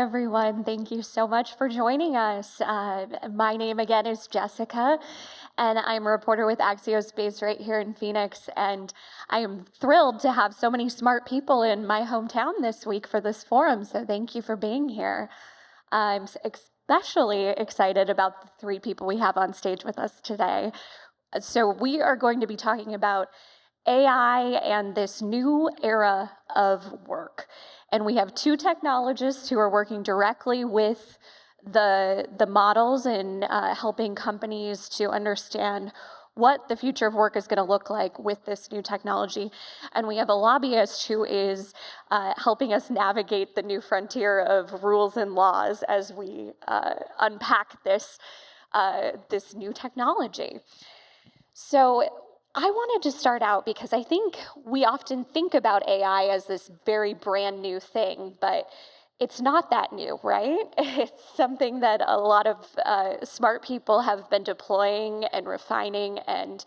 everyone. Thank you so much for joining us. My name again is Jessica, and I'm a reporter with Axios based right here in Phoenix. And I am thrilled to have so many smart people in my hometown this week for this forum. So thank you for being here. I'm especially excited about the three people we have on stage with us today. So we are going to be talking about AI and this new era of work. And we have two technologists who are working directly with the models and helping companies to understand what the future of work is going to look like with this new technology. And we have a lobbyist who is helping us navigate the new frontier of rules and laws as we unpack this new technology. So I wanted to start out because I think we often think about AI as this very brand new thing, but it's not that new, right? It's something that a lot of smart people have been deploying and refining and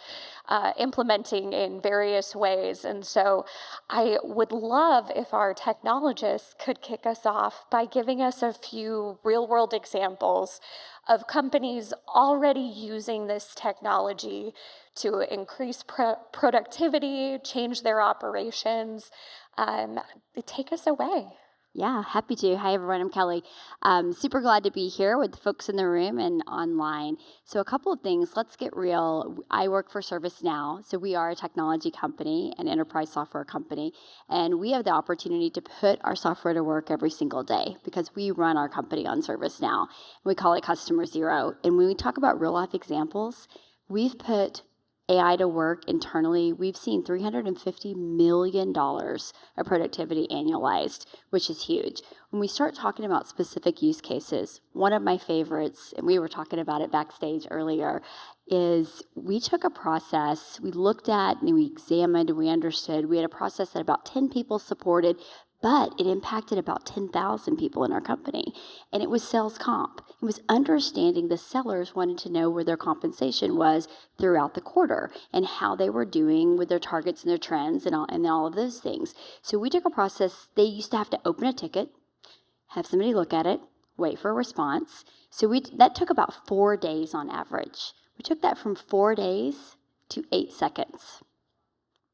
implementing in various ways. And so I would love if our technologists could kick us off by giving us a few real-world examples of companies already using this technology to increase productivity, change their operations. Take us away. Yeah, happy to. Hi, everyone. I'm Kellie. Super glad to be here with folks in the room and online. So a couple of things. Let's get real. I work for ServiceNow. So we are a technology company, an enterprise software company, and we have the opportunity to put our software to work every single day because we run our company on ServiceNow. We call it Customer Zero. And when we talk about real-life examples, we've put AI to work internally. We've seen $350 million of productivity annualized, which is huge. When we start talking about specific use cases, one of my favorites, and we were talking about it backstage earlier, is we took a process, we looked at and we examined and we understood. We had a process that about 10 people supported, but it impacted about 10,000 people in our company. And it was sales comp. It was understanding the sellers wanted to know where their compensation was throughout the quarter and how they were doing with their targets and their trends and all of those things. So we took a process. They used to have to open a ticket, have somebody look at it, wait for a response. So that took about 4 days on average. We took that from 4 days to 8 seconds.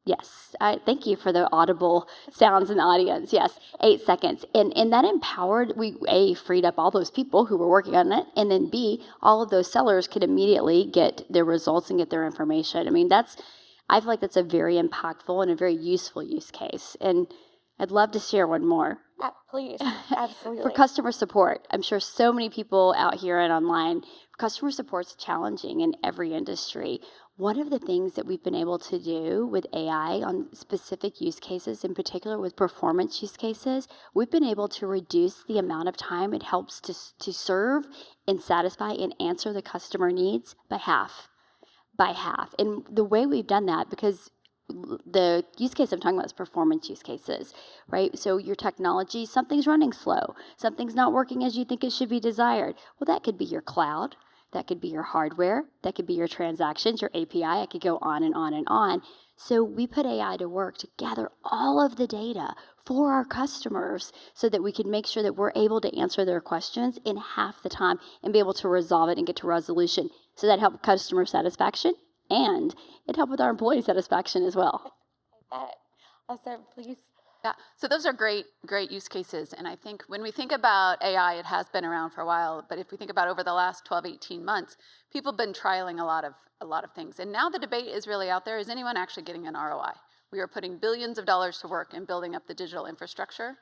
Yes, thank you for the audible sounds in the audience. Yes, 8 seconds. And that empowered, we A, freed up all those people who were working on it, and then B, all of those sellers could immediately get their results and get their information. I mean, I feel like that's a very impactful and a very useful use case. And I'd love to share one more. Please, absolutely. For customer support, I'm sure so many people out here and online, customer support's challenging in every industry. One of the things that we've been able to do with AI on specific use cases, in particular with performance use cases, we've been able to reduce the amount of time it helps to serve and satisfy and answer the customer needs by half. And the way we've done that, because the use case I'm talking about is performance use cases, right? So your technology, something's running slow. Something's not working as you think it should be desired. Well, that could be your cloud. That could be your hardware. That could be your transactions, your API. I could go on and on and on. So we put AI to work to gather all of the data for our customers so that we can make sure that we're able to answer their questions in half the time and be able to resolve it and get to resolution. So that helped customer satisfaction and it helped with our employee satisfaction as well. Also, please. Yeah, so those are great use cases. And I think when we think about AI, it has been around for a while. But if we think about over the last 12, 18 months, people have been trialing a lot of things. And now the debate is really out there, is anyone actually getting an ROI? We are putting billions of dollars to work in building up the digital infrastructure.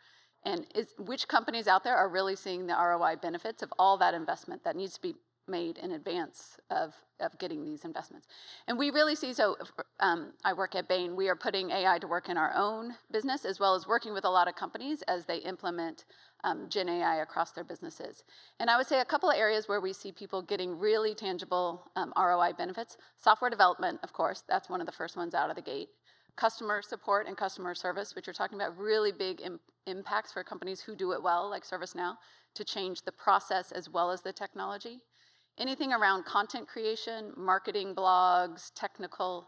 And which companies out there are really seeing the ROI benefits of all that investment that needs to be made in advance of getting these investments? And we really see, so I work at Bain, we are putting AI to work in our own business as well as working with a lot of companies as they implement Gen AI across their businesses. And I would say a couple of areas where we see people getting really tangible ROI benefits. Software development, of course, that's one of the first ones out of the gate. Customer support and customer service, which you're talking about, really big impacts for companies who do it well, like ServiceNow, to change the process as well as the technology. Anything around content creation, marketing blogs, technical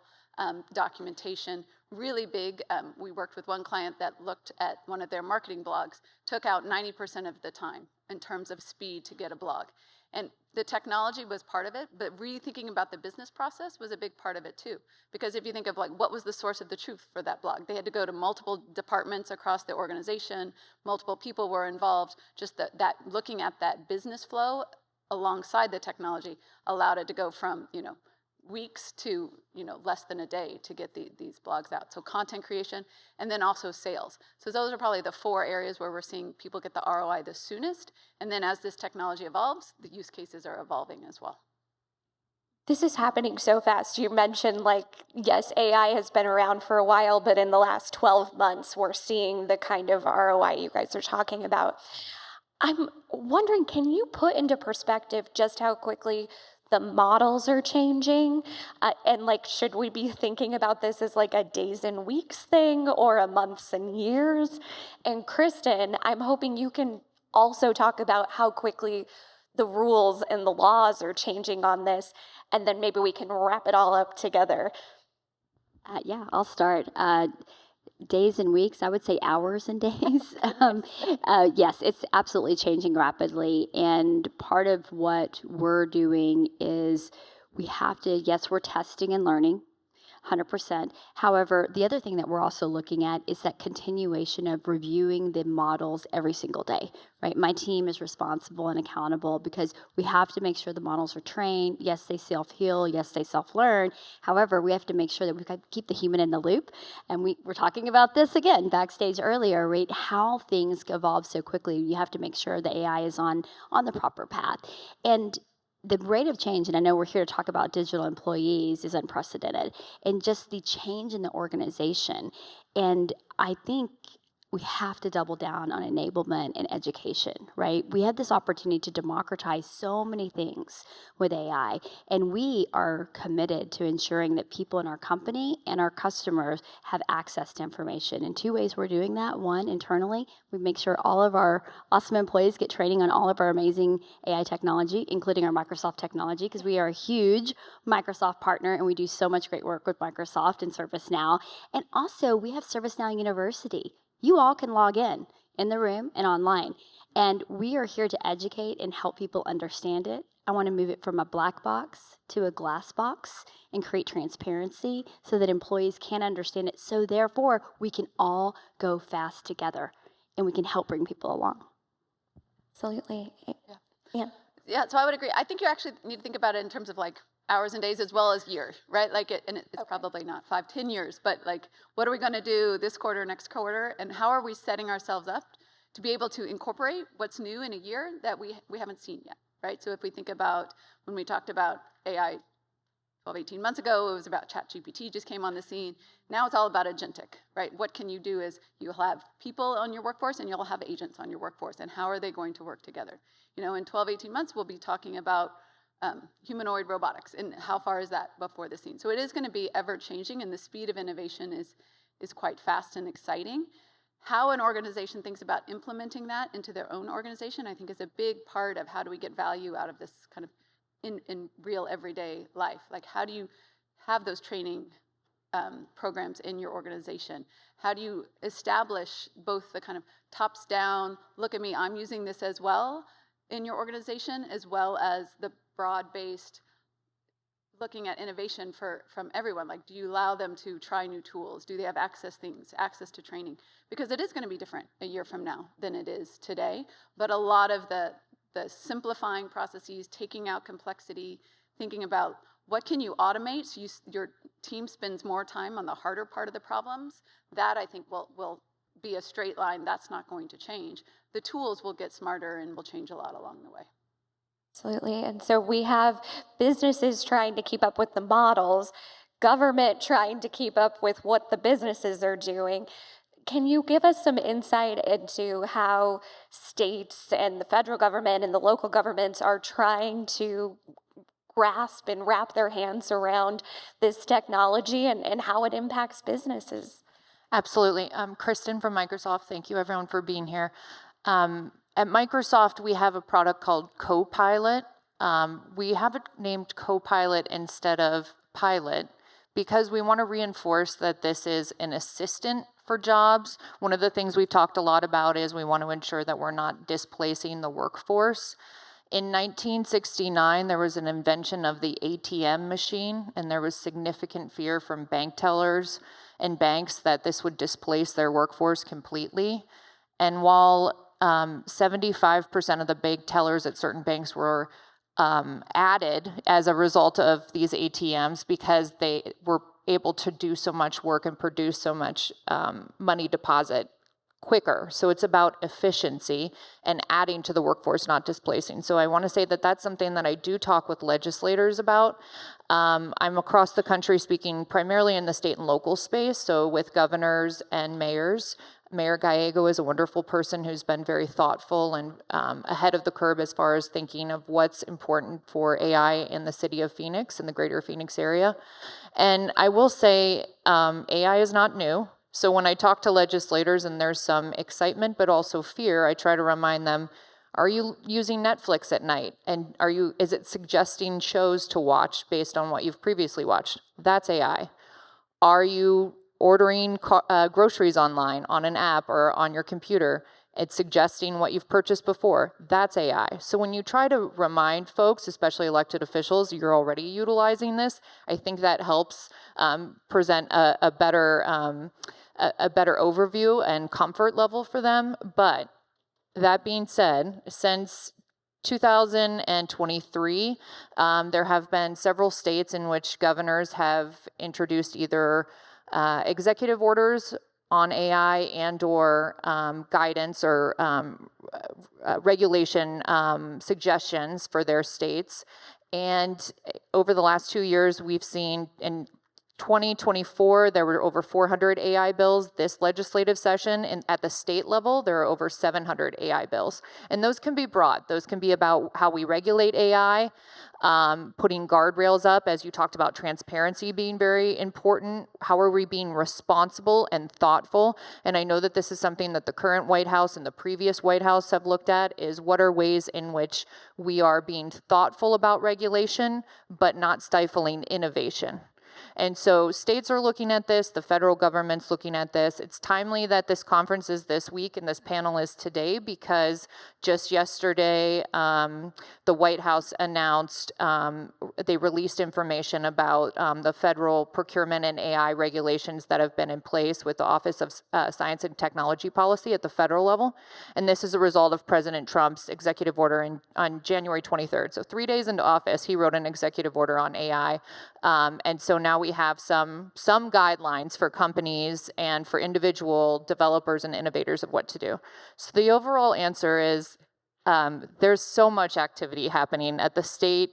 documentation, really big. We worked with one client that looked at one of their marketing blogs, took out 90% of the time in terms of speed to get a blog. And the technology was part of it, but rethinking about the business process was a big part of it too. Because if you think of like, what was the source of the truth for that blog? They had to go to multiple departments across the organization, multiple people were involved, just that looking at that business flow alongside the technology allowed it to go from, weeks to less than a day to get these blogs out. So content creation, and then also sales. So those are probably the 4 areas where we're seeing people get the ROI the soonest. And then as this technology evolves, the use cases are evolving as well. This is happening so fast. You mentioned, yes, AI has been around for a while, but in the last 12 months, we're seeing the kind of ROI you guys are talking about. I'm wondering, can you put into perspective just how quickly the models are changing? And should we be thinking about this as a days and weeks thing or a months and years? And Kristin, I'm hoping you can also talk about how quickly the rules and the laws are changing on this, and then maybe we can wrap it all up together. Yeah, I'll start. Days and weeks, I would say hours and days. Yes, it's absolutely changing rapidly. And part of what we're doing is we have to, yes, we're testing and learning, 100%. However, the other thing that we're also looking at is that continuation of reviewing the models every single day, right? My team is responsible and accountable because we have to make sure the models are trained. Yes, they self-heal. Yes, they self-learn. However, we have to make sure that we keep the human in the loop. And we're talking about this again backstage earlier, right? How things evolve so quickly. You have to make sure the AI is on the proper path. And the rate of change, and I know we're here to talk about digital employees, is unprecedented, and just the change in the organization. And I think we have to double down on enablement and education, right? We have this opportunity to democratize so many things with AI, and we are committed to ensuring that people in our company and our customers have access to information. In 2 ways we're doing that. One, internally, we make sure all of our awesome employees get training on all of our amazing AI technology, including our Microsoft technology, because we are a huge Microsoft partner, and we do so much great work with Microsoft and ServiceNow. And also, we have ServiceNow University. You all can log in the room and online. And we are here to educate and help people understand it. I want to move it from a black box to a glass box and create transparency so that employees can understand it. So therefore, we can all go fast together and we can help bring people along. Absolutely. Yeah. Yeah, so I would agree. I think you actually need to think about it in terms of hours and days as well as years, right? It's probably not 5, 10 years, but what are we going to do this quarter, next quarter, and how are we setting ourselves up to be able to incorporate what's new in a year that we haven't seen yet, right? So if we think about when we talked about AI 12, 18 months ago, it was about ChatGPT just came on the scene. Now it's all about agentic, right? What can you do is you'll have people on your workforce and you'll have agents on your workforce, and how are they going to work together? In 12, 18 months, we'll be talking about humanoid robotics, and how far is that before the scene? So it is going to be ever changing, and the speed of innovation is quite fast and exciting. How an organization thinks about implementing that into their own organization, I think, is a big part of how do we get value out of this kind of in real everyday life. How do you have those training programs in your organization? How do you establish both the kind of tops down, look at me, I'm using this as well in your organization, as well as the broad-based looking at innovation from everyone? Do you allow them to try new tools? Do they have access to training? Because it is going to be different a year from now than it is today. But a lot of the simplifying processes, taking out complexity, thinking about what can you automate so your team spends more time on the harder part of the problems, that I think will be a straight line. That's not going to change. The tools will get smarter and will change a lot along the way. Absolutely. And so we have businesses trying to keep up with the models, government trying to keep up with what the businesses are doing. Can you give us some insight into how states and the federal government and the local governments are trying to grasp and wrap their hands around this technology and how it impacts businesses? Absolutely. Kristin from Microsoft. Thank you, everyone, for being here. At Microsoft, we have a product called Copilot. We have it named Copilot instead of Pilot because we want to reinforce that this is an assistant for jobs. One of the things we've talked a lot about is we want to ensure that we're not displacing the workforce. In 1969, there was an invention of the ATM machine, and there was significant fear from bank tellers and banks that this would displace their workforce completely. And while 75% of the big tellers at certain banks were added as a result of these ATMs because they were able to do so much work and produce so much money deposit quicker. So it's about efficiency and adding to the workforce, not displacing. So I want to say that that's something that I do talk with legislators about. I'm across the country speaking primarily in the state and local space, so with governors and mayors. Mayor Gallego is a wonderful person who's been very thoughtful and ahead of the curve as far as thinking of what's important for AI in the city of Phoenix and the greater Phoenix area. And I will say AI is not new. So when I talk to legislators and there's some excitement but also fear, I try to remind them, are you using Netflix at night? And is it suggesting shows to watch based on what you've previously watched? That's AI. Are you ordering groceries online on an app or on your computer? It's suggesting what you've purchased before. That's AI. So when you try to remind folks, especially elected officials, you're already utilizing this, I think that helps present a better overview and comfort level for them. But that being said, since 2023, there have been several states in which governors have introduced either executive orders on AI and or guidance or regulation suggestions for their states. And over the last 2 years, we've seen in 2024, there were over 400 AI bills. This legislative session, and at the state level, there are over 700 AI bills. And those can be broad. Those can be about how we regulate AI, putting guardrails up, as you talked about transparency being very important. How are we being responsible and thoughtful? And I know that this is something that the current White House and the previous White House have looked at, is what are ways in which we are being thoughtful about regulation, but not stifling innovation. And so states are looking at this, the federal government's looking at this. It's timely that this conference is this week and this panel is today, because just yesterday, the White House announced, they released information about the federal procurement and AI regulations that have been in place with the Office of Science and Technology Policy at the federal level. And this is a result of President Trump's executive order on January 23rd. So 3 days into office, he wrote an executive order on AI. And so now we have some guidelines for companies and for individual developers and innovators of what to do. So the overall answer is there's so much activity happening at the state,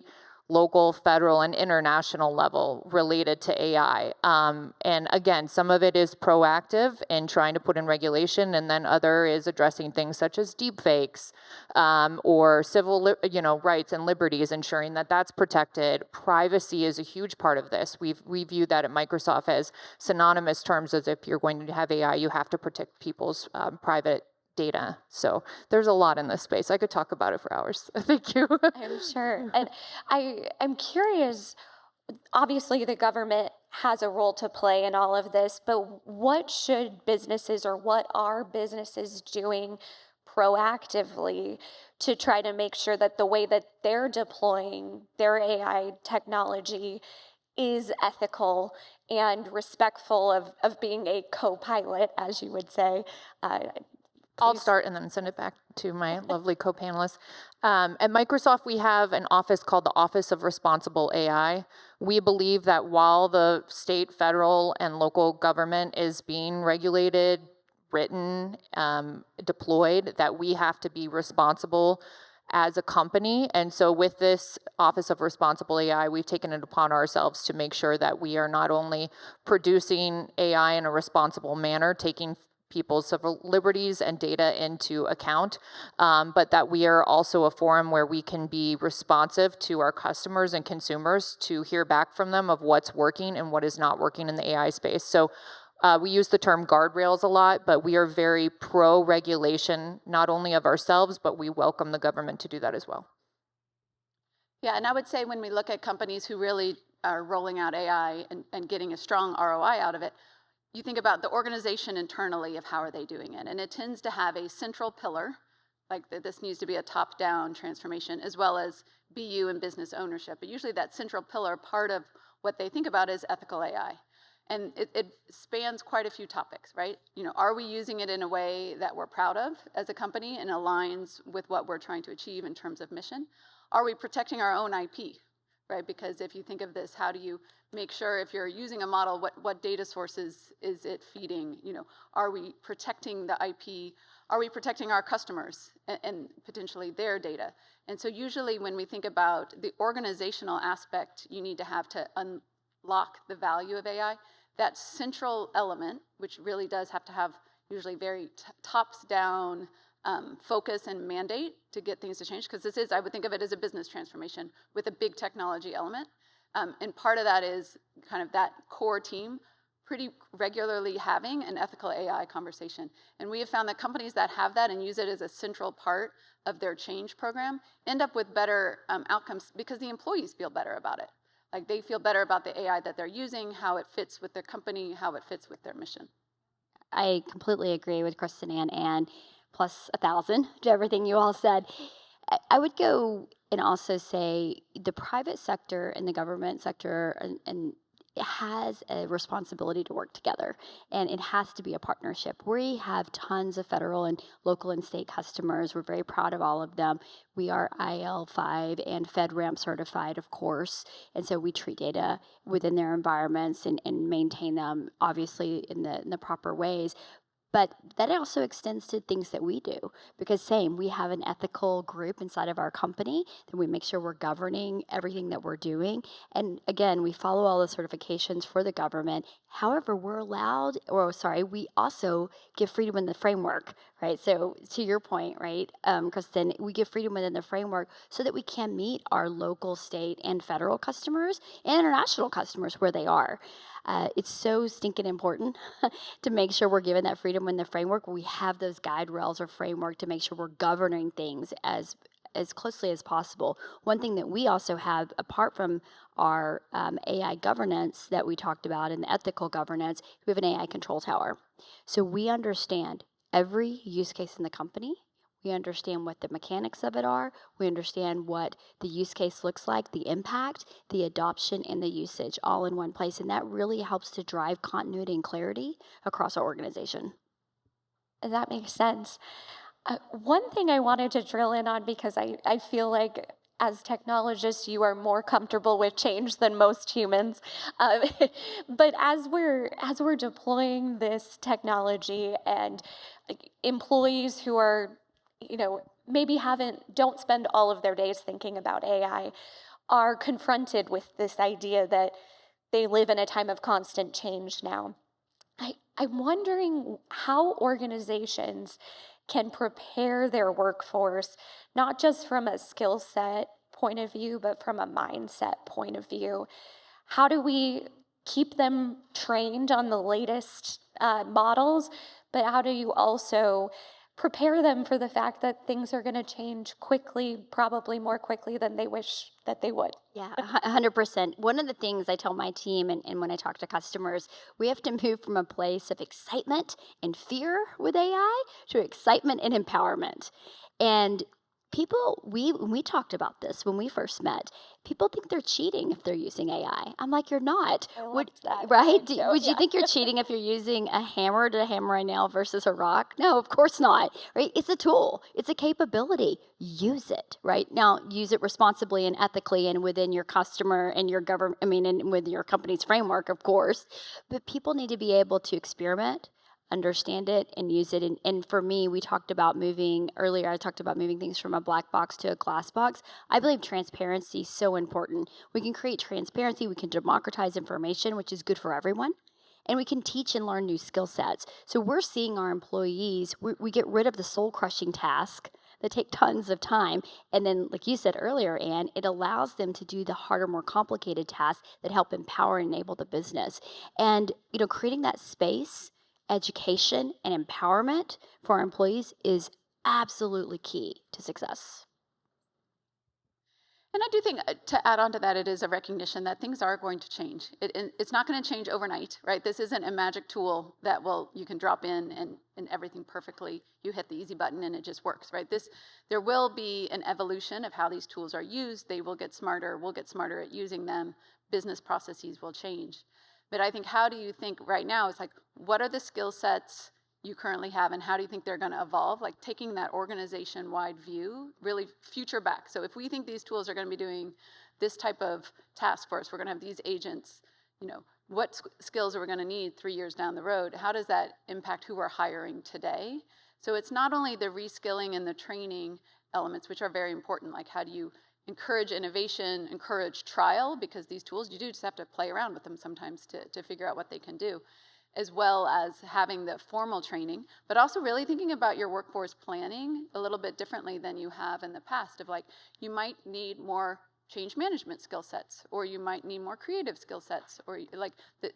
local, federal, and international level related to AI. And again, some of it is proactive in trying to put in regulation, and then other is addressing things such as deepfakes or civil rights and liberties, ensuring that that's protected. Privacy is a huge part of this. We view that at Microsoft as synonymous terms, as if you're going to have AI, you have to protect people's private data. So there's a lot in this space. I could talk about it for hours. Thank you. I'm sure. And I'm curious, obviously the government has a role to play in all of this, but what should businesses, or what are businesses doing proactively to try to make sure that the way that they're deploying their AI technology is ethical and respectful of being a co-pilot, as you would say? I'll start and then send it back to my lovely co-panelists. At Microsoft, we have an office called the Office of Responsible AI. We believe that while the state, federal, and local government is being regulated, written, deployed, that we have to be responsible as a company. And so with this Office of Responsible AI, we've taken it upon ourselves to make sure that we are not only producing AI in a responsible manner, taking people's civil liberties and data into account, but that we are also a forum where we can be responsive to our customers and consumers to hear back from them of what's working and what is not working in the AI space. So we use the term guardrails a lot, but we are very pro-regulation, not only of ourselves, but we welcome the government to do that as well. Yeah, and I would say when we look at companies who really are rolling out AI and getting a strong ROI out of it, you think about the organization internally of how are they doing it. And it tends to have a central pillar, like this needs to be a top-down transformation, as well as BU and business ownership. But usually that central pillar, part of what they think about is ethical AI. And it spans quite a few topics, right? Are we using it in a way that we're proud of as a company and aligns with what we're trying to achieve in terms of mission? Are we protecting our own IP, right? Because if you think of this, how do you make sure if you're using a model, what data sources is it feeding? Are we protecting the IP? Are we protecting our customers and potentially their data? And so usually when we think about the organizational aspect you need to have to unlock the value of AI, that central element, which really does have to have usually very tops-down focus and mandate to get things to change, because I would think of it as a business transformation with a big technology element. And part of that is kind of that core team pretty regularly having an ethical AI conversation. And we have found that companies that have that and use it as a central part of their change program end up with better outcomes because the employees feel better about it. Like they feel better about the AI that they're using, how it fits with their company, how it fits with their mission. I completely agree with Kristin and Ann, plus 1,000 to everything you all said. I would go and also say the private sector and the government sector and it has a responsibility to work together, and it has to be a partnership. We have tons of federal and local and state customers. We're very proud of all of them. We are IL5 and FedRAMP certified, of course, and so we treat data within their environments and maintain them, obviously, in the proper ways. But that also extends to things that we do, because we have an ethical group inside of our company that we make sure we're governing everything that we're doing. And again, we follow all the certifications for the government. However, we also give freedom in the framework, right? So to your point, right, Kristin, we give freedom within the framework so that we can meet our local, state, and federal customers and international customers where they are. It's so stinking important to make sure we're given that freedom in the framework. We have those guide rails or framework to make sure we're governing things as closely as possible. One thing that we also have, apart from our AI governance that we talked about and the ethical governance, we have an AI control tower. So we understand every use case in the company. We understand what the mechanics of it are. We understand what the use case looks like, the impact, the adoption, and the usage all in one place. And that really helps to drive continuity and clarity across our organization. That makes sense. One thing I wanted to drill in on, because I feel like as technologists, you are more comfortable with change than most humans. But as we're deploying this technology and employees who are maybe don't spend all of their days thinking about AI, are confronted with this idea that they live in a time of constant change now. I'm wondering how organizations can prepare their workforce, not just from a skill set point of view, but from a mindset point of view. How do we keep them trained on the latest models, but how do you also prepare them for the fact that things are going to change quickly, probably more quickly than they wish that they would? Yeah, 100%. One of the things I tell my team and when I talk to customers, we have to move from a place of excitement and fear with AI to excitement and empowerment. And people, we talked about this when we first met. People think they're cheating if they're using AI. I'm like, you're not. Right? Would you think you're cheating if you're using a hammer to hammer a nail versus a rock? No, of course not. Right? It's a tool. It's a capability. Use it. Right? Now, use it responsibly and ethically and within your customer and your government. and with your company's framework, of course. But people need to be able to experiment, understand it, and use it. And for me, I talked about moving things from a black box to a glass box. I believe transparency is so important. We can create transparency, we can democratize information, which is good for everyone, and we can teach and learn new skill sets. So we're seeing our employees, we get rid of the soul-crushing task that take tons of time. And then, like you said earlier, Anne, it allows them to do the harder, more complicated tasks that help empower and enable the business. And, creating that space, education, and empowerment for our employees is absolutely key to success. And I do think, to add on to that, it is a recognition that things are going to change. It's not going to change overnight, right? This isn't a magic tool that you can drop in and everything perfectly. You hit the easy button and it just works, right? There will be an evolution of how these tools are used. They will get smarter. We'll get smarter at using them. Business processes will change. But I think, how do you think right now, it's like, what are the skill sets you currently have, and how do you think they're going to evolve? Like, taking that organization-wide view, really future back. So if we think these tools are going to be doing this type of task for us, we're going to have these agents, what skills are we going to need 3 years down the road? How does that impact who we're hiring today? So it's not only the reskilling and the training elements, which are very important, like how do you encourage innovation, encourage trial, because these tools, you do just have to play around with them sometimes to figure out what they can do, as well as having the formal training, but also really thinking about your workforce planning a little bit differently than you have in the past, of like, you might need more change management skill sets, or you might need more creative skill sets, or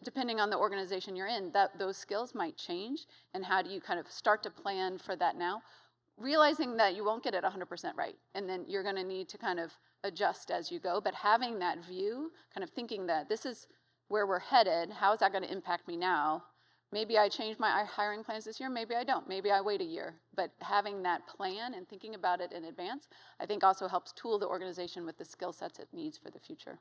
depending on the organization you're in, those skills might change, and how do you kind of start to plan for that now, realizing that you won't get it 100% right, and then you're gonna need to kind of adjust as you go, but having that view, kind of thinking that this is where we're headed, how is that going to impact me now? Maybe I change my hiring plans this year, maybe I don't, maybe I wait a year. But having that plan and thinking about it in advance, I think also helps tool the organization with the skill sets it needs for the future.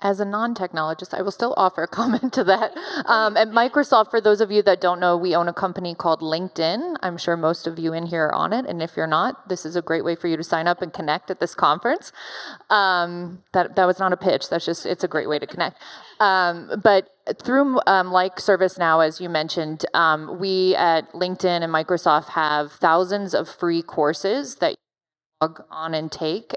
As a non-technologist, I will still offer a comment to that. At Microsoft, for those of you that don't know, we own a company called LinkedIn. I'm sure most of you in here are on it, and if you're not, this is a great way for you to sign up and connect at this conference. That was not a pitch. It's a great way to connect. But through like ServiceNow, as you mentioned, we at LinkedIn and Microsoft have thousands of free courses that log on and take,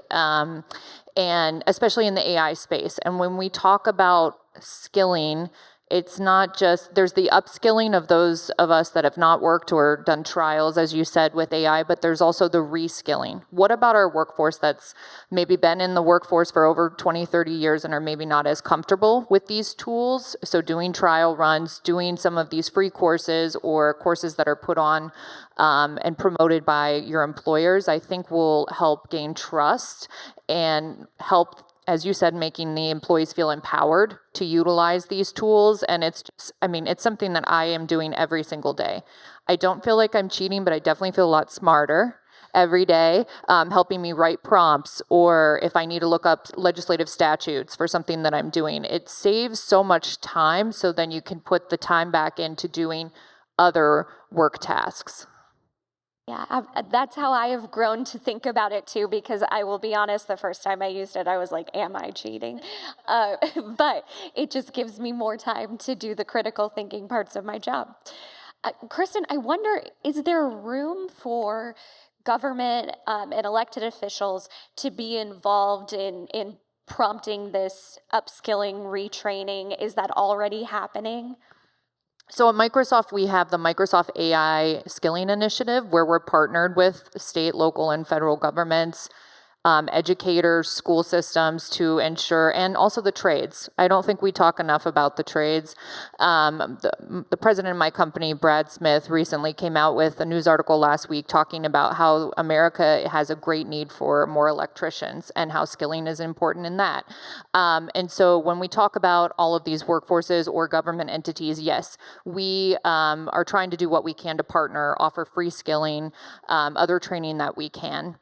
and especially in the AI space. And when we talk about skilling, it's not just, there's the upskilling of those of us that have not worked or done trials, as you said, with AI, but there's also the reskilling. What about our workforce that's maybe been in the workforce for over 20, 30 years and are maybe not as comfortable with these tools? So doing trial runs, doing some of these free courses or courses that are put on and promoted by your employers, I think will help gain trust and help, as you said, making the employees feel empowered to utilize these tools. And it's just, it's something that I am doing every single day. I don't feel like I'm cheating, but I definitely feel a lot smarter every day, helping me write prompts, or if I need to look up legislative statutes for something that I'm doing. It saves so much time, so then you can put the time back into doing other work tasks. Yeah, that's how I have grown to think about it too, because I will be honest, the first time I used it, I was like, am I cheating? But it just gives me more time to do the critical thinking parts of my job. Kristin, I wonder, is there room for government and elected officials to be involved in prompting this upskilling, retraining? Is that already happening? So at Microsoft, we have the Microsoft AI Skilling Initiative, where we're partnered with state, local, and federal governments, educators, school systems to ensure, and also the trades. I don't think we talk enough about the trades. The president of my company, Brad Smith, recently came out with a news article last week talking about how America has a great need for more electricians and how skilling is important in that. And so when we talk about all of these workforces or government entities, yes, we are trying to do what we can to partner, offer free skilling, other training that we can.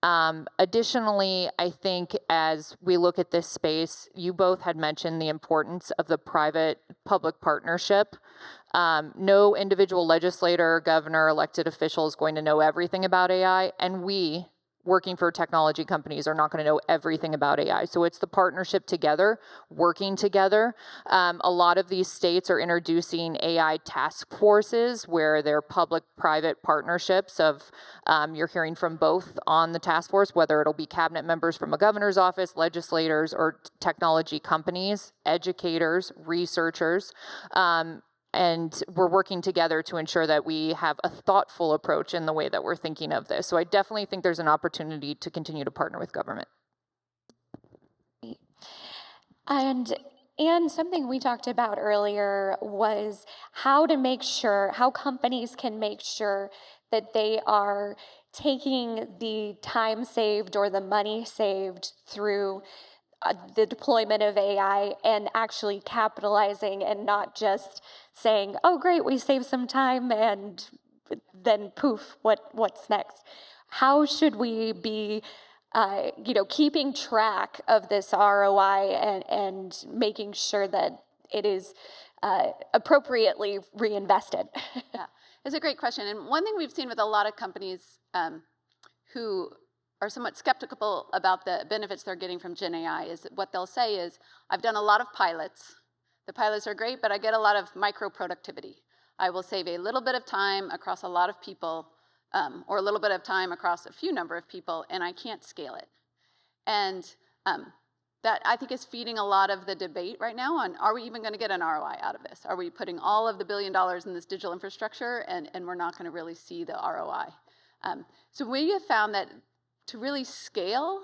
Additionally, I think as we look at this space, you both had mentioned the importance of the private-public partnership. No individual legislator, governor, elected official is going to know everything about AI, and we, working for technology companies, are not going to know everything about AI. So it's the partnership together, working together. A lot of these states are introducing AI task forces where they're public-private partnerships of, you're hearing from both on the task force, whether it'll be cabinet members from a governor's office, legislators, or technology companies, educators, researchers. And we're working together to ensure that we have a thoughtful approach in the way that we're thinking of this. So I definitely think there's an opportunity to continue to partner with government. And something we talked about earlier was how companies can make sure that they are taking the time saved or the money saved through the deployment of AI and actually capitalizing and not just saying, oh, great, we saved some time and then poof, what's next? How should we be keeping track of this ROI and making sure that it is appropriately reinvested? Yeah, it's a great question. And one thing we've seen with a lot of companies who are somewhat skeptical about the benefits they're getting from Gen AI is what they'll say is, I've done a lot of pilots. The pilots are great, but I get a lot of micro productivity. I will save a little bit of time across a lot of people, or a little bit of time across a few number of people, and I can't scale it. And that, I think, is feeding a lot of the debate right now on, are we even going to get an ROI out of this? Are we putting all of the $1 billion in this digital infrastructure, and we're not going to really see the ROI? So we have found that to really scale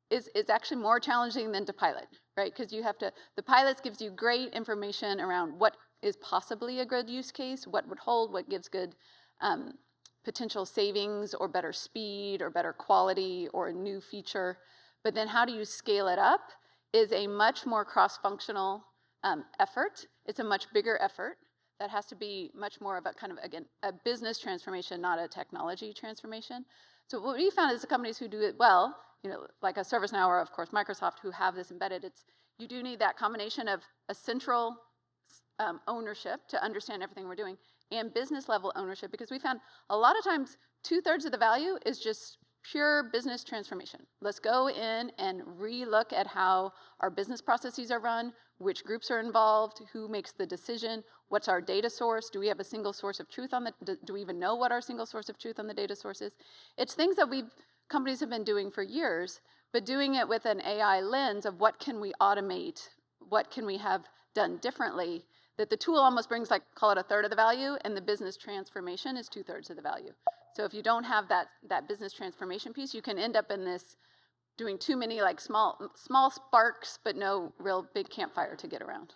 is actually more challenging than to pilot, right? Because you have to, the pilots gives you great information around what is possibly a good use case, what would hold, what gives good potential savings or better speed or better quality or a new feature. But then how do you scale it up is a much more cross-functional effort. It's a much bigger effort that has to be much more of a kind of, again, a business transformation, not a technology transformation. So what we found is the companies who do it well, like a ServiceNow or, of course, Microsoft, who have this embedded, you do need that combination of a central ownership to understand everything we're doing and business level ownership, because we found a lot of times 2/3 of the value is just pure business transformation. Let's go in and re-look at how our business processes are run, which groups are involved, who makes the decision, what's our data source, do we have a single source of truth on the, do we even know what our single source of truth on the data source is? It's things that companies have been doing for years, but doing it with an AI lens of what can we automate, what can we have done differently, that the tool almost brings, like, call it 1/3 of the value, and the business transformation is 2/3 of the value. So if you don't have that business transformation piece, you can end up in this doing too many like small sparks, but no real big campfire to get around.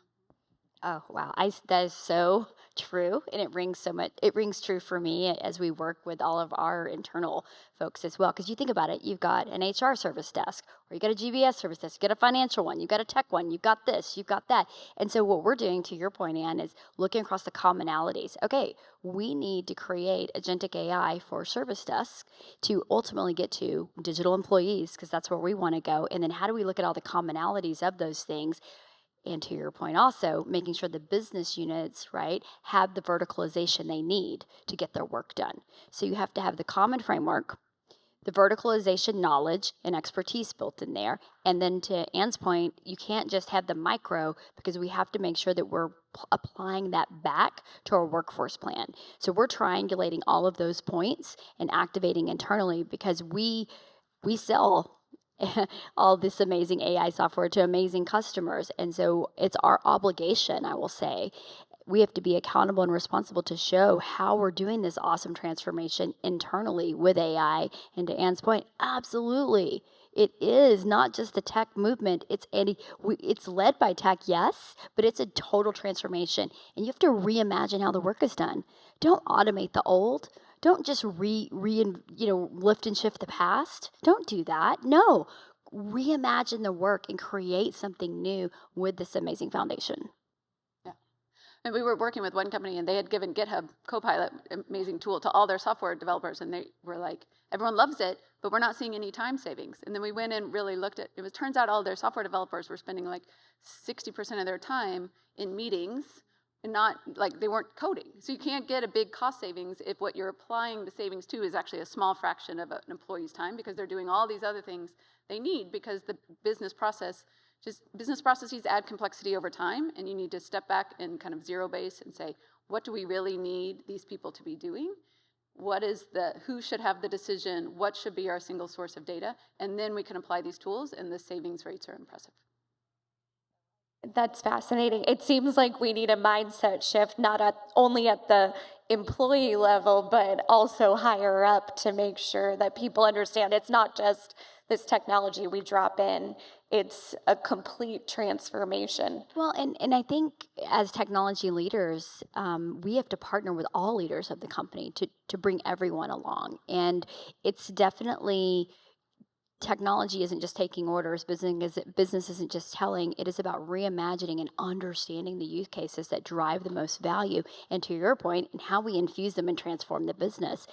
Oh, wow. That is so true. And it rings true for me as we work with all of our internal folks as well. Because you think about it, you've got an HR service desk, or you got a GBS service desk, you got a financial one, you've got a tech one, you've got this, you've got that. And so what we're doing, to your point, Ann, is looking across the commonalities. Okay, we need to create agentic AI for service desk to ultimately get to digital employees, because that's where we want to go. And then how do we look at all the commonalities of those things? And to your point also, making sure the business units, right, have the verticalization they need to get their work done. So you have to have the common framework, the verticalization knowledge and expertise built in there. And then to Ann's point, you can't just have the micro, because we have to make sure that we're applying that back to our workforce plan. So we're triangulating all of those points and activating internally, because we sell all this amazing AI software to amazing customers. And so it's our obligation, I will say, we have to be accountable and responsible to show how we're doing this awesome transformation internally with AI. And to Ann's point, absolutely. It is not just the tech movement. It's led by tech, yes, but it's a total transformation. And you have to reimagine how the work is done. Don't automate the old. Don't just lift and shift the past. Don't do that. No, reimagine the work and create something new with this amazing foundation. Yeah, and we were working with one company, and they had given GitHub Copilot, amazing tool, to all their software developers, and they were like, everyone loves it, but we're not seeing any time savings. And then we went and really looked at it. Turns out all their software developers were spending like 60% of their time in meetings, and not, like, they weren't coding. So you can't get a big cost savings if what you're applying the savings to is actually a small fraction of an employee's time, because they're doing all these other things they need, because the business processes add complexity over time, and you need to step back and kind of zero base and say, what do we really need these people to be doing? Who should have the decision? What should be our single source of data? And then we can apply these tools, and the savings rates are impressive. That's fascinating. It seems like we need a mindset shift, not only at the employee level, but also higher up, to make sure that people understand it's not just this technology we drop in, it's a complete transformation. Well, and I think as technology leaders, we have to partner with all leaders of the company to bring everyone along. And it's definitely, technology isn't just taking orders, business isn't just telling, it is about reimagining and understanding the use cases that drive the most value. And to your point, and how we infuse them and transform the business.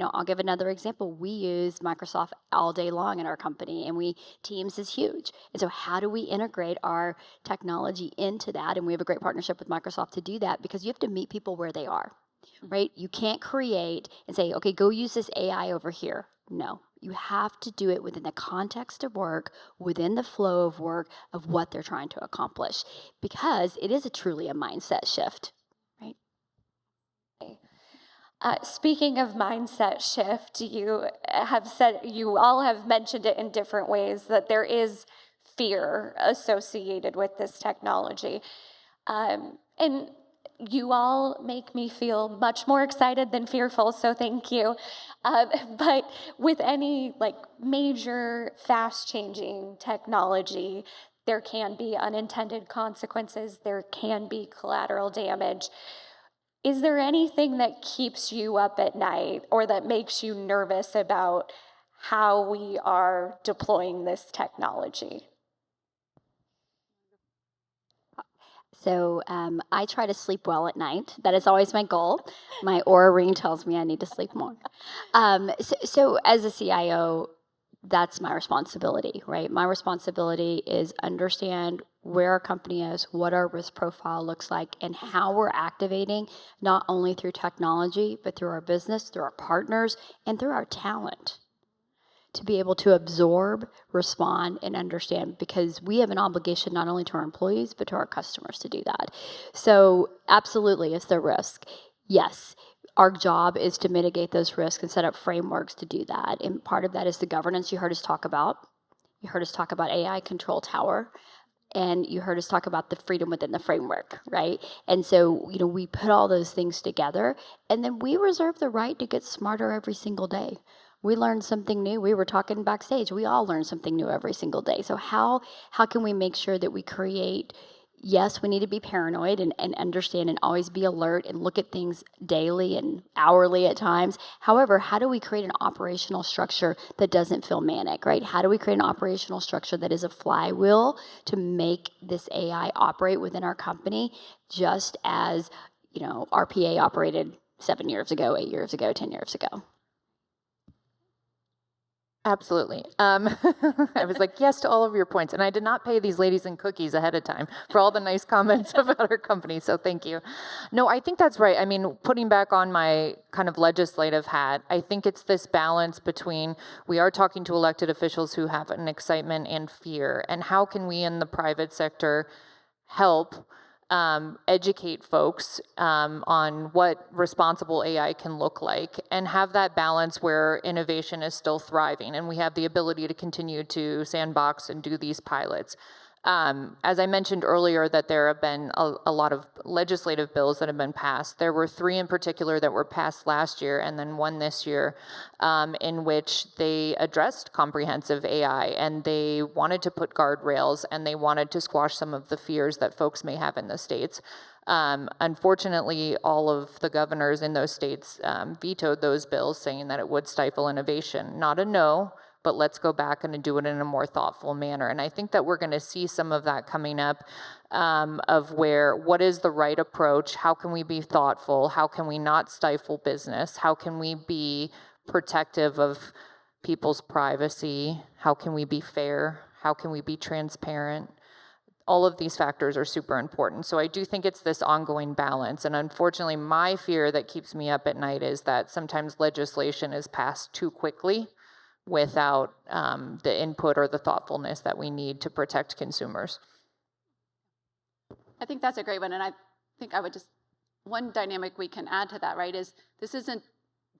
I'll give another example. We use Microsoft all day long in our company, and Teams is huge. And so how do we integrate our technology into that? And we have a great partnership with Microsoft to do that, because you have to meet people where they are, right? You can't create and say, okay, go use this AI over here. No, you have to do it within the context of work, within the flow of work of what they're trying to accomplish, because it is truly a mindset shift, right? Speaking of mindset shift, you all have mentioned it in different ways, that there is fear associated with this technology. And you all make me feel much more excited than fearful, so thank you. But with any major fast-changing technology, there can be unintended consequences, there can be collateral damage. Is there anything that keeps you up at night or that makes you nervous about how we are deploying this technology? So I try to sleep well at night. That is always my goal. My Oura Ring tells me I need to sleep more. So as a CIO, that's my responsibility, right? My responsibility is understand where our company is, what our risk profile looks like, and how we're activating, not only through technology, but through our business, through our partners, and through our talent, to be able to absorb, respond, and understand, because we have an obligation not only to our employees, but to our customers to do that. So absolutely, it's the risk. Yes, our job is to mitigate those risks and set up frameworks to do that. And part of that is the governance you heard us talk about. You heard us talk about AI Control Tower. And you heard us talk about the freedom within the framework, right? And so, we put all those things together, and then we reserve the right to get smarter every single day. We learn something new. We were talking backstage. We all learn something new every single day. So how can we make sure that we create, yes, we need to be paranoid and understand and always be alert and look at things daily and hourly at times. However, how do we create an operational structure that doesn't feel manic, right? How do we create an operational structure that is a flywheel to make this AI operate within our company, just as, RPA operated 7 years ago, 8 years ago, 10 years ago? Absolutely. I was like, yes to all of your points. And I did not pay these ladies in cookies ahead of time for all the nice comments about our company. So thank you. No, I think that's right. I mean, putting back on my kind of legislative hat, I think it's this balance between, we are talking to elected officials who have an excitement and fear. And how can we in the private sector help educate folks on what responsible AI can look like, and have that balance where innovation is still thriving and we have the ability to continue to sandbox and do these pilots. As I mentioned earlier, that there have been a lot of legislative bills that have been passed. There were 3 in particular that were passed last year, and then 1 this year, in which they addressed comprehensive AI, and they wanted to put guardrails, and they wanted to squash some of the fears that folks may have in the states. Unfortunately, all of the governors in those states vetoed those bills, saying that it would stifle innovation. Not a no, but let's go back and do it in a more thoughtful manner. And I think that we're going to see some of that coming up, of what is the right approach? How can we be thoughtful? How can we not stifle business? How can we be protective of people's privacy? How can we be fair? How can we be transparent? All of these factors are super important. So I do think it's this ongoing balance. And unfortunately, my fear that keeps me up at night is that sometimes legislation is passed too quickly, without the input or the thoughtfulness that we need to protect consumers. I think that's a great one. And I think one dynamic we can add to that, right, is this isn't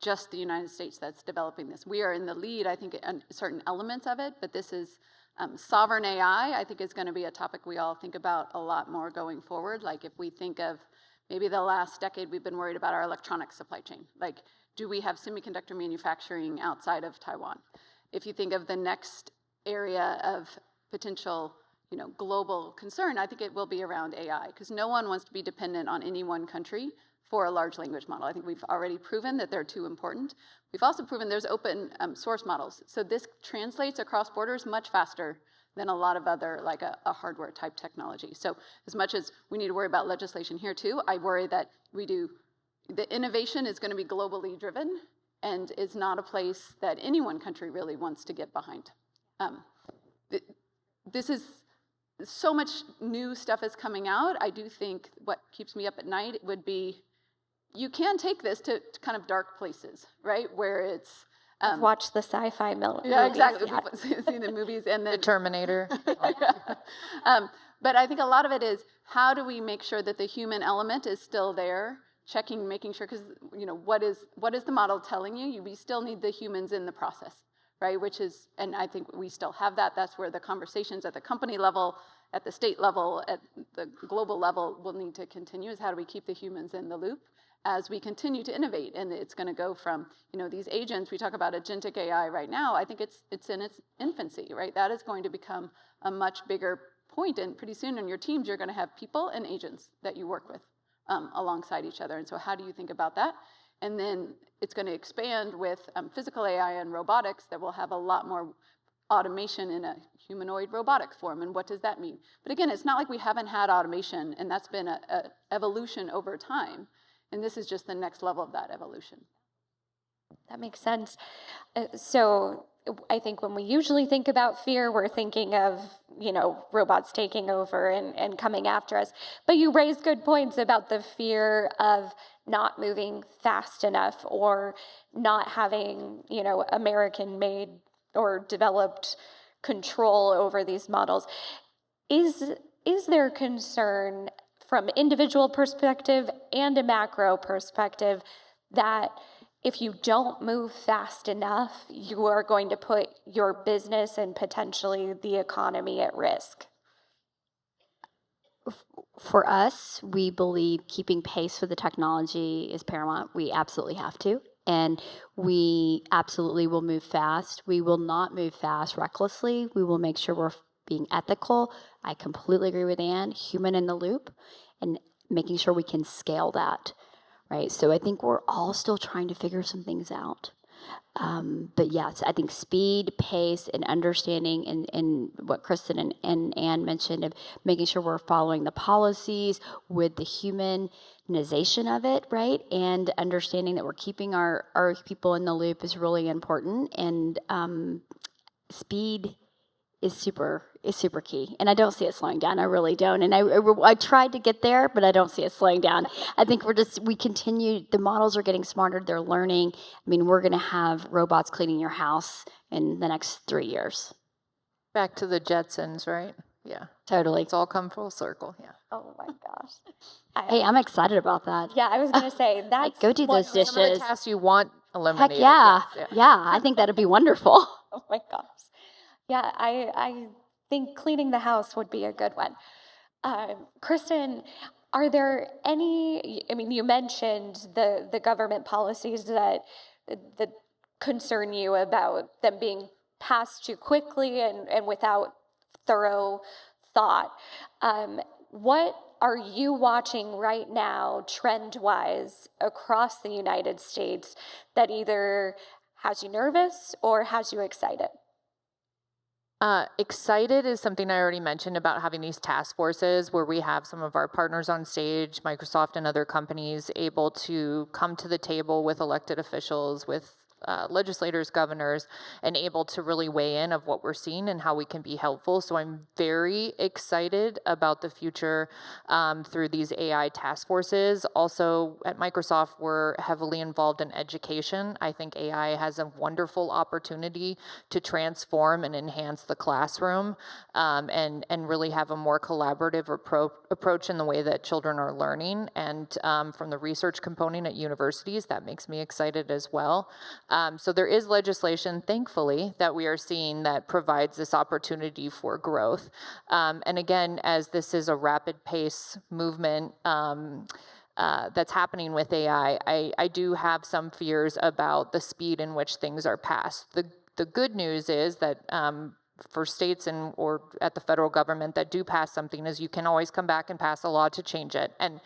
just the United States that's developing this. We are in the lead, I think, in certain elements of it, but this is sovereign AI, I think, is going to be a topic we all think about a lot more going forward. Like, if we think of maybe the last decade, we've been worried about our electronic supply chain. Like, do we have semiconductor manufacturing outside of Taiwan? if you think of the next area of potential, global concern, I think it will be around AI, because no one wants to be dependent on any one country for a large language model. I think we've already proven that they're too important. We've also proven there's open source models. So this translates across borders much faster than a lot of other, like a hardware type technology. So as much as we need to worry about legislation here too, I worry that the innovation is going to be globally driven and is not a place that any one country really wants to get behind. This is so much new stuff is coming out. I do think what keeps me up at night would be, you can take this to kind of dark places, right? Where it's watch the sci-fi movies. Yeah, exactly. Yeah. People see the movies and then The Terminator. but I think a lot of it is, how do we make sure that the human element is still there? Checking, making sure, because what is the model telling you? We still need the humans in the process, right? And I think we still have that. That's where the conversations at the company level, at the state level, at the global level will need to continue, is how do we keep the humans in the loop as we continue to innovate? And it's going to go from, these agents, we talk about agentic AI right now, I think it's in its infancy, right? That is going to become a much bigger point, and pretty soon in your teams, you're going to have people and agents that you work with alongside each other. And so how do you think about that? And then it's going to expand with physical AI and robotics that will have a lot more automation in a humanoid robotic form. And what does that mean? But again, it's not like we haven't had automation, and that's been a evolution over time. And this is just the next level of that evolution. That makes sense. So I think when we usually think about fear, we're thinking of, robots taking over and coming after us. But you raised good points about the fear of not moving fast enough, or not having, American-made or developed control over these models. Is there concern from individual perspective and a macro perspective that if you don't move fast enough, you are going to put your business and potentially the economy at risk? For us, we believe keeping pace with the technology is paramount. We absolutely have to. And we absolutely will move fast. We will not move fast recklessly. We will make sure we're being ethical. I completely agree with Anne, human in the loop, and making sure we can scale that, right? So I think we're all still trying to figure some things out. But yes, I think speed, pace, and understanding, and what Kristin and Anne mentioned of making sure we're following the policies with the humanization of it, right? And understanding that we're keeping our people in the loop is really important. And speed is super key. And I don't see it slowing down. I really don't. And I tried to get there, but I don't see it slowing down. I think we continue, the models are getting smarter, they're learning. I mean, we're going to have robots cleaning your house in the next 3 years. Back to the Jetsons, right? Yeah. Totally. It's all come full circle, yeah. Oh my gosh. Hey, I'm excited about that. Yeah, I was going to say, that's go do those dishes. Some of the tasks you want eliminated. Heck yeah. Yes, Yeah, I think that'd be wonderful. Oh my gosh. Yeah, I think cleaning the house would be a good one. Kristin, are there any, you mentioned the government policies that concern you about them being passed too quickly and without thorough thought. What are you watching right now, trend-wise, across the United States that either has you nervous or has you excited? Excited is something I already mentioned about having these task forces where we have some of our partners on stage, Microsoft and other companies, able to come to the table with elected officials, with legislators, governors, and able to really weigh in of what we're seeing and how we can be helpful. So I'm very excited about the future through these AI task forces. Also at Microsoft, we're heavily involved in education. I think AI has a wonderful opportunity to transform and enhance the classroom and really have a more collaborative approach in the way that children are learning. And from the research component at universities, that makes me excited as well. So there is legislation, thankfully, that we are seeing that provides this opportunity for growth. And again, as this is a rapid pace movement that's happening with AI, I do have some fears about the speed in which things are passed. the good news is that for states and or at the federal government that do pass something is you can always come back and pass a law to change it. And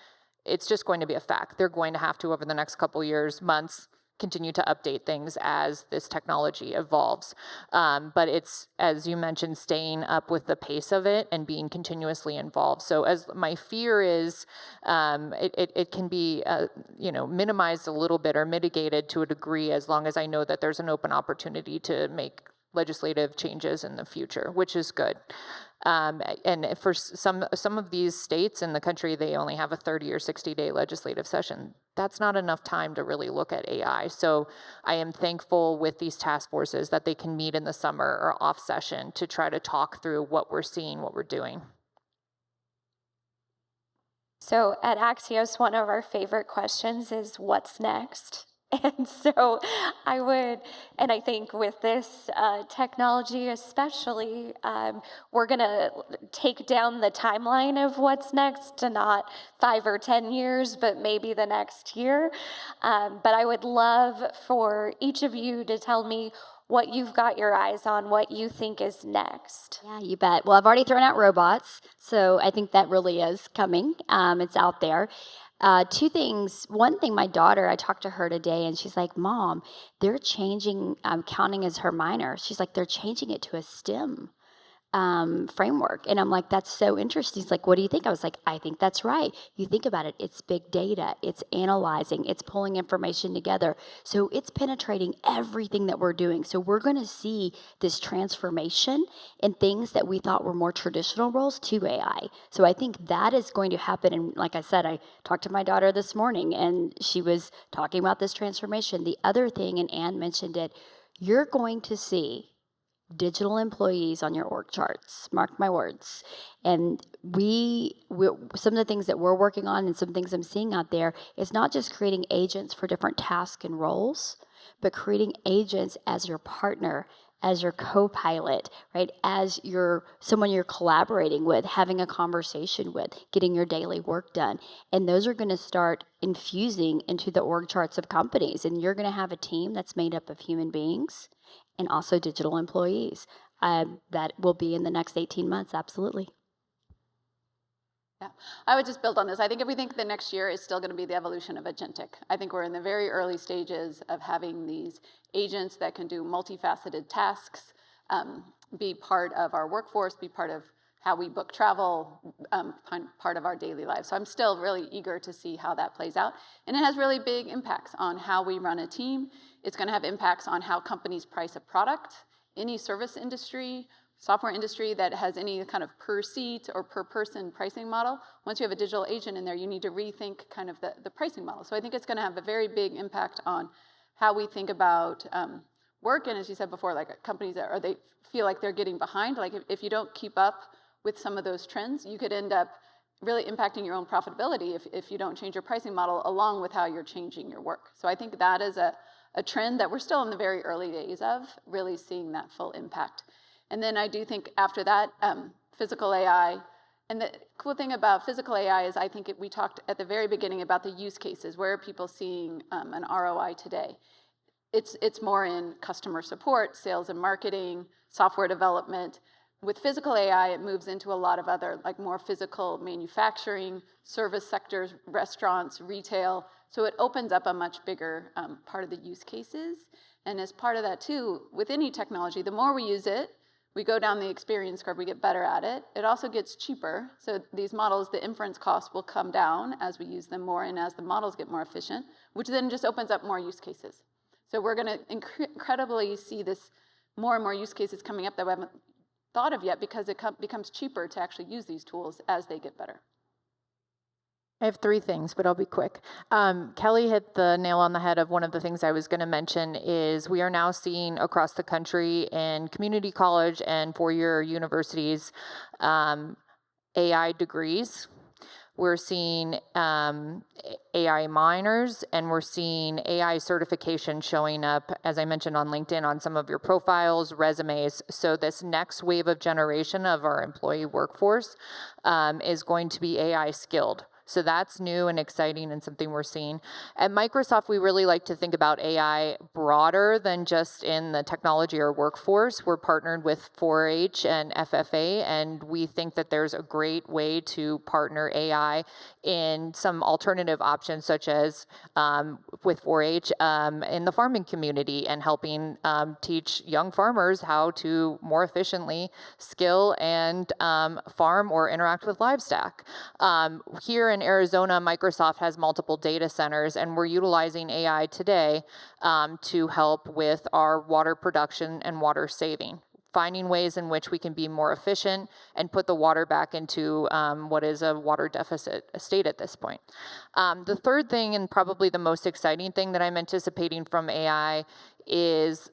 it's just going to be a fact. They're going to have to, over the next couple years, months, continue to update things as this technology evolves. But it's, as you mentioned, staying up with the pace of it and being continuously involved. So as my fear is, it can be, minimized a little bit or mitigated to a degree as long as I know that there's an open opportunity to make legislative changes in the future, which is good. And for some of these states in the country, they only have a 30 or 60-day legislative session. That's not enough time to really look at AI. So I am thankful with these task forces that they can meet in the summer or off session to try to talk through what we're seeing, what we're doing. So at Axios, one of our favorite questions is, what's next? And so I think with this technology especially, we're going to take down the timeline of what's next to not 5 or 10 years, but maybe the next year. But I would love for each of you to tell me what you've got your eyes on, what you think is next. Yeah, you bet. Well, I've already thrown out robots, so I think that really is coming. It's out there. Two things. One thing, my daughter, I talked to her today, and she's like, Mom, they're changing counting as her minor. She's like, they're changing it to a STEM framework. And I'm like, that's so interesting. She's like, what do you think? I was like, I think that's right. You think about it, it's big data, it's analyzing, it's pulling information together. So it's penetrating everything that we're doing. So we're going to see this transformation in things that we thought were more traditional roles to AI. So I think that is going to happen. And like I said, I talked to my daughter this morning, and she was talking about this transformation. The other thing, and Anne mentioned it, you're going to see digital employees on your org charts, mark my words. And we some of the things that we're working on and some things I'm seeing out there is not just creating agents for different tasks and roles, but creating agents as your partner, as your co-pilot, right? As someone you're collaborating with, having a conversation with, getting your daily work done. And those are going to start infusing into the org charts of companies. And you're going to have a team that's made up of human beings and also digital employees. That will be in the next 18 months, absolutely. Yeah, I would just build on this. I think if we think the next year is still going to be the evolution of agentic. I think we're in the very early stages of having these agents that can do multifaceted tasks, be part of our workforce, be part of how we book travel, part of our daily lives. So I'm still really eager to see how that plays out. And it has really big impacts on how we run a team. It's going to have impacts on how companies price a product. Any service industry, software industry that has any kind of per seat or per person pricing model, once you have a digital agent in there, you need to rethink kind of the pricing model. So I think it's going to have a very big impact on how we think about work. And as you said before, like companies they feel like they're getting behind. Like if you don't keep up with some of those trends, you could end up really impacting your own profitability if you don't change your pricing model along with how you're changing your work. So I think that is a trend that we're still in the very early days of, really seeing that full impact. And then I do think after that, physical AI. And the cool thing about physical AI is I think we talked at the very beginning about the use cases. Where are people seeing an ROI today? It's more in customer support, sales and marketing, software development. With physical AI, it moves into a lot of other, like more physical manufacturing, service sectors, restaurants, retail. So it opens up a much bigger part of the use cases. And as part of that too, with any technology, the more we use it, we go down the experience curve, we get better at it. It also gets cheaper. So these models, the inference costs will come down as we use them more and as the models get more efficient, which then just opens up more use cases. So we're going to incredibly see this more and more use cases coming up that we haven't thought of yet, because it becomes cheaper to actually use these tools as they get better. I have 3 things, but I'll be quick. Kellie hit the nail on the head of one of the things I was going to mention is we are now seeing across the country in community college and 4-year universities AI degrees. We're seeing AI minors, and we're seeing AI certification showing up, as I mentioned, on LinkedIn, on some of your profiles, resumes. So this next wave of generation of our employee workforce is going to be AI skilled. So that's new and exciting and something we're seeing. At Microsoft, we really like to think about AI broader than just in the technology or workforce. We're partnered with 4-H and FFA, and we think that there's a great way to partner AI in some alternative options, such as with 4-H in the farming community and helping teach young farmers how to more efficiently skill and farm or interact with livestock. Here in Arizona, Microsoft has multiple data centers, and we're utilizing AI today to help with our water production and water saving, finding ways in which we can be more efficient and put the water back into what is a water deficit state at this point. The third thing, and probably the most exciting thing that I'm anticipating from AI, is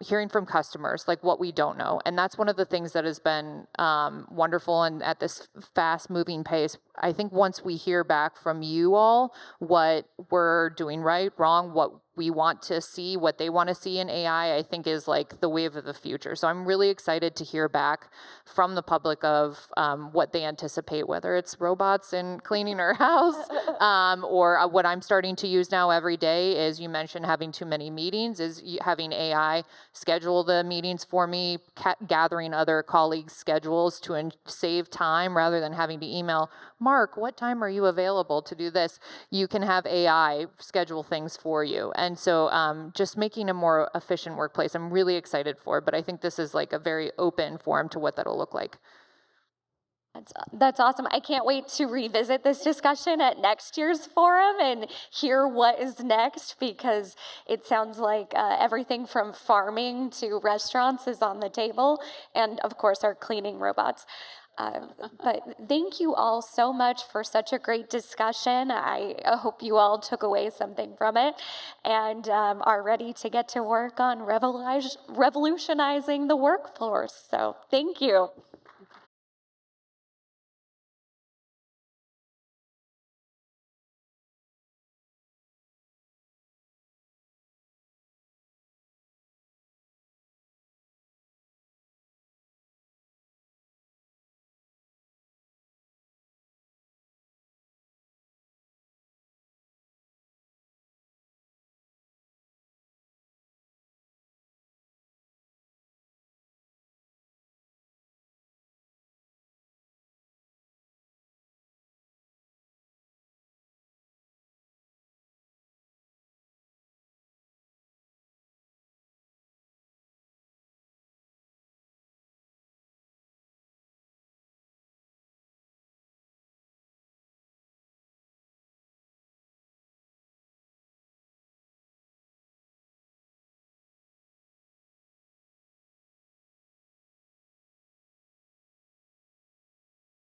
hearing from customers, like what we don't know. And that's one of the things that has been wonderful, and at this fast moving pace, I think once we hear back from you all what we're doing right, wrong, what we want to see, what they want to see in AI, I think is like the wave of the future. So I'm really excited to hear back from the public of what they anticipate, whether it's robots in cleaning our house, or what I'm starting to use now every day is, you mentioned having too many meetings, is having AI schedule the meetings for me, gathering other colleagues' schedules to save time rather than having to email, Mark, what time are you available to do this? You can have AI schedule things for you. And so just making a more efficient workplace, I'm really excited for, but I think this is like a very open forum to what that'll look like. That's awesome. I can't wait to revisit this discussion at next year's forum and hear what is next, because it sounds like everything from farming to restaurants is on the table, and of course our cleaning robots. But thank you all so much for such a great discussion. I hope you all took away something from it and are ready to get to work on revolutionizing the workforce. So thank you.